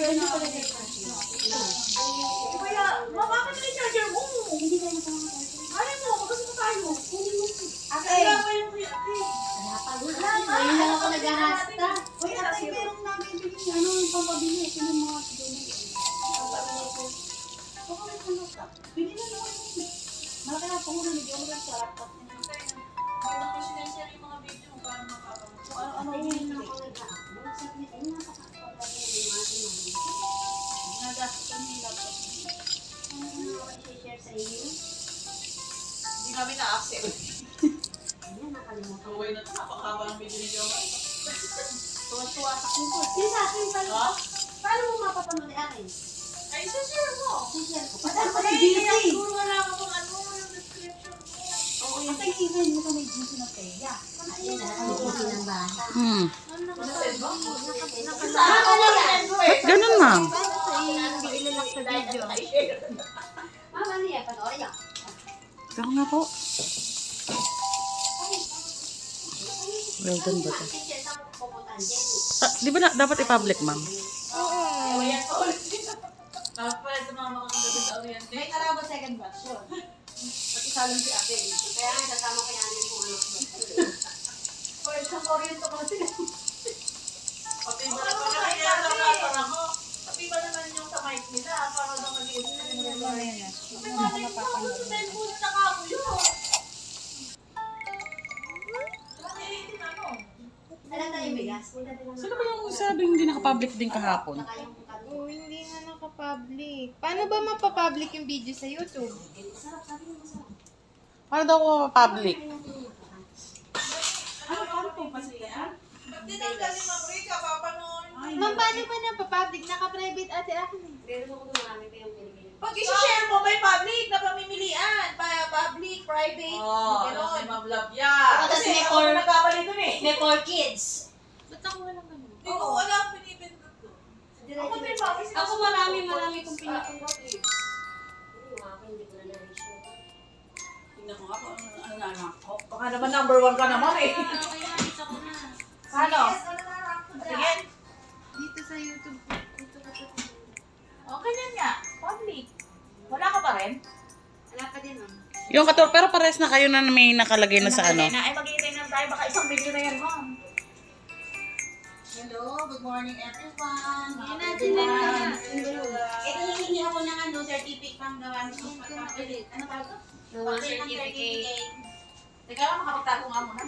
Ganyan pala din. Kaya, bakit na yung charger mo? Hindi tayo nakakatayo. Ayaw mo, magkasuko tayo. Ate, Kaya pa yung ngayon lang ako nag-arasta. Uy, ate, merong nabibili. Ano yung pampabili? Sino yung mga siguro? Baka may panata. Bili na naman. Malaki na pangunan. Hindi ako lang sa laptop. Hindi ko sinashare yung mga video mo para makapang. So, ano yun lang ako nag-upload. Saglit, ay napaka-upload yung mga tinamit. Nagastos kami yung laptop. Ano ako i-share sa iyo? Hindi kami na-accept. Ayan, nakalimutan. Okay na ito, napakahaba ng video ni Joma. Tuwa-tuwa sa kuko. Yung sa akin pala. Ha? Paano mo mapapanood ang akin? Ay, share mo. I-share ko. Kasi Paano si GC? siguro wala ka pang ano, yung description mo. Oo, yung tingin mo sa may GC na Teya. Ayun na, ang GC ng bata. Nasend mo? Saan ka na yan? Ganun, ma'am. Hindi ilalak sa video. Mama niya, panoorin niya. Ikaw nga po. Well done ba ito? Di ba dapat i-public, ma'am? Ayan ko ulit. Pwede sa mga makakagabi sa Oriente. May karaba second batch yun. Pati salang si ate. Kaya nga, kasama ko yan yung kung ano ko. O, isang Oriente ko na sila. Pati ba na pala kaya sa kasan ako? Pati ba naman yung sa mic nila? Para daw mag-iisip na yung mga yan. Pati ba na yung ako sa cellphone na nakako yun? Nakakilitin ano? Alam tayo yung bigas. Sino ba yung sabing hindi nakapublic din kahapon? Oh, hindi nga naka-public. Paano ba mapapublic yung video sa YouTube? Masarap, sabi mo masarap. Paano daw ako public? Ano po pa sila? Ba't tinanggal ni Ma'am Rika? Papanoorin mo. Ma'am, paano ba napapublic? Naka-private ate ako eh. Pero ako doon marami pa yung binibili. Pag isi-share mo, may public na pamimilian. Public, private, Oh, gano'n. ano si Ma'am Love yan? Tapos Kasi may ako core- nagkamali dun eh. May 4 kids. Ba't ako walang ganun? Hindi ko wala akong pinipindot ko. Ako din, mami. Ako marami kong pinapindot. Yung ako hindi ko na na-reach. Tingnan ko nga po, ano na anak ko. Baka naman number 1 ka naman eh. Okay na, dito ko na. Ano? Sige. Sige. Dito sa YouTube. Dito ka sa Okay yan nga. Public. Wala ka pa rin? Wala pa din, ma'am. Yung pero pares na kayo na may nakalagay na sa ano. Ay, mag-iintay na tayo. Baka isang video na yan, ma'am. Hello, good morning everyone. Yan na, sila na. Ito hihingi ako ng ano, certificate pang gawa ng pagpapalit. Ano tawag ito? Birth certificate. Teka lang, makapagtago nga muna.